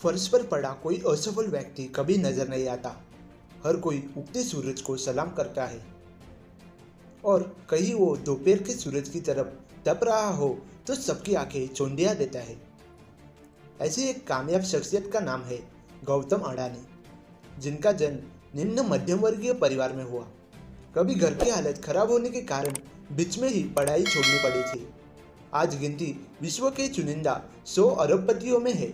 फर्श पर पड़ा कोई असफल व्यक्ति कभी नजर नहीं आता। हर कोई उगते सूरज को सलाम करता है और कहीं वो दोपहर के सूरज की तरफ तप रहा हो तो सबकी आंखें चौंधिया देता है। ऐसी एक कामयाब शख्सियत का नाम है गौतम अडानी, जिनका जन्म निम्न मध्यम वर्गीय परिवार में हुआ। कभी घर की हालत खराब होने के कारण बीच में ही पढ़ाई छोड़नी पड़ी थी। आज गिनती विश्व के चुनिंदा 100 अरबपतियों में है।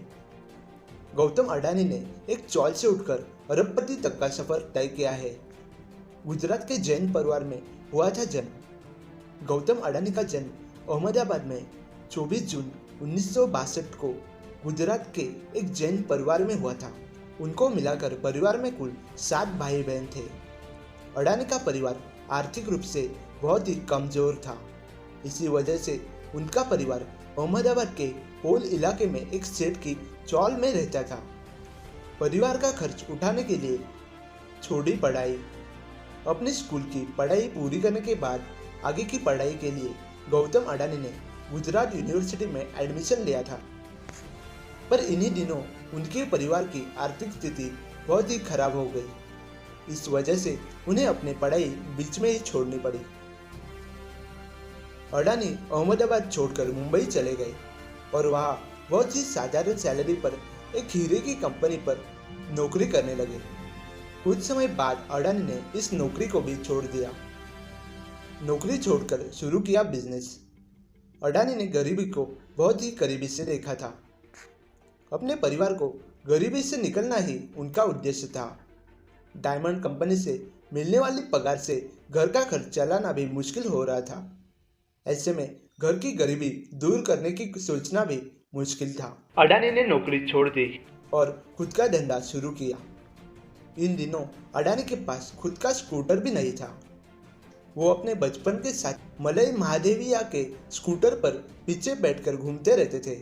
गौतम अडानी ने एक चौल से उठकर अरबपति तक का सफर तय किया है। गुजरात के जैन परिवार में हुआ था जन्म। गौतम अडानी का जन्म अहमदाबाद में 24 जून 1962 को गुजरात के एक जैन परिवार में हुआ था। उनको मिलाकर परिवार में कुल 7 भाई बहन थे। अडानी का परिवार आर्थिक रूप से बहुत ही कमजोर था। इसी वजह से उनका परिवार अहमदाबाद के पोल इलाके में एक सेठ की चौल में रहता था। परिवार का खर्च उठाने के लिए छोड़ी पढ़ाई। अपनी स्कूल की पढ़ाई पूरी करने के बाद आगे की पढ़ाई के लिए गौतम अडानी ने गुजरात यूनिवर्सिटी में एडमिशन लिया था। पर इन्हीं दिनों उनके परिवार की आर्थिक स्थिति बहुत ही खराब हो गई। इस वजह से उन्हें अपनी पढ़ाई बीच में ही छोड़नी पड़ी। अडानी अहमदाबाद छोड़कर मुंबई चले गए और वहां बहुत ही साधारण सैलरी पर एक हीरे की कंपनी पर नौकरी करने लगे। कुछ समय बाद अडानी ने इस नौकरी को भी छोड़ दिया। नौकरी छोड़कर शुरू किया बिजनेस। अडानी ने गरीबी को बहुत ही करीबी से देखा था। अपने परिवार को गरीबी से निकलना ही उनका उद्देश्य था। डायमंड कंपनी से मिलने वाली पगार से घर का खर्च चलाना भी मुश्किल हो रहा था। ऐसे में घर की गरीबी दूर करने की सोचना भी मुश्किल था। अडानी ने नौकरी छोड़ दी और खुद का धंधा शुरू किया। इन दिनों अडानी के पास खुद का स्कूटर भी नहीं था। वो अपने बचपन के साथ मलई महादेविया के स्कूटर पर पीछे बैठकर घूमते रहते थे।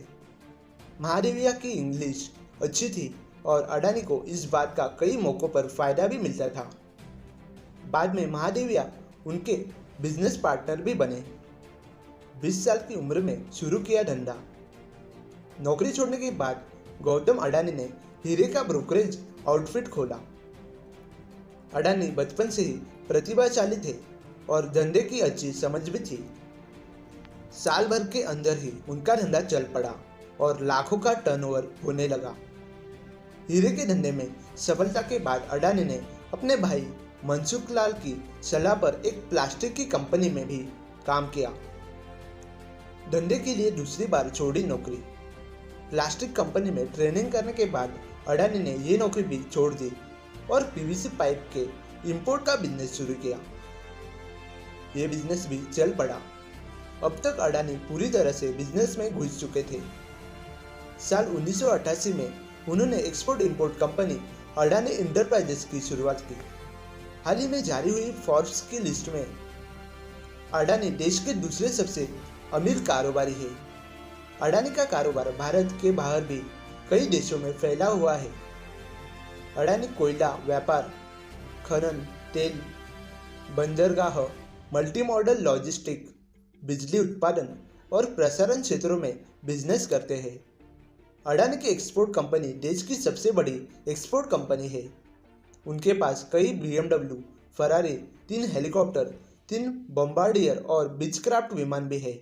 महादेविया की इंग्लिश अच्छी थी और अडानी को इस बात का कई मौक़ों पर फायदा भी मिलता था। बाद में महादेविया उनके बिजनेस पार्टनर भी बने। 20 साल की उम्र में शुरू किया धंधा। नौकरी छोड़ने के बाद गौतम अडानी ने हीरे का ब्रोकरेज आउटफिट खोला। अडानी बचपन से ही प्रतिभाशाली थे और धंधे की अच्छी समझ भी थी। साल भर के अंदर ही उनका धंधा चल पड़ा और लाखों का टर्नओवर होने लगा। हीरे के धंधे में सफलता के बाद अडानी ने अपने भाई मनसुख लाल की सलाह पर एक प्लास्टिक की कंपनी में भी काम किया। धंधे के लिए दूसरी बार छोड़ी नौकरी। प्लास्टिक कंपनी में ट्रेनिंग करने के बाद अडानी ने ये नौकरी भी छोड़ दी और पीवीसी पाइप के इंपोर्ट का बिजनेस शुरू किया। ये बिजनेस भी चल पड़ा। अब तक अडानी पूरी तरह से बिजनेस में घुस चुके थे। साल 1988 में उन्होंने export import company Adani enterprises की शुरुआत की। हाल ही में जारी हुई फोर्ब्स की लिस्ट में अडानी देश के दूसरे सबसे अमीर कारोबारी है। अडानी का कारोबार भारत के बाहर भी कई देशों में फैला हुआ है। अडानी कोयला व्यापार, खनन, तेल, बंदरगाह, मल्टी मॉडल लॉजिस्टिक, बिजली उत्पादन और प्रसारण क्षेत्रों में बिजनेस करते हैं। अडानी की एक्सपोर्ट कंपनी देश की सबसे बड़ी एक्सपोर्ट कंपनी है। उनके पास कई BMW, फरारी, 3 हेलीकॉप्टर, 3 बम्बार्डियर और बीचक्राफ्ट विमान भी है।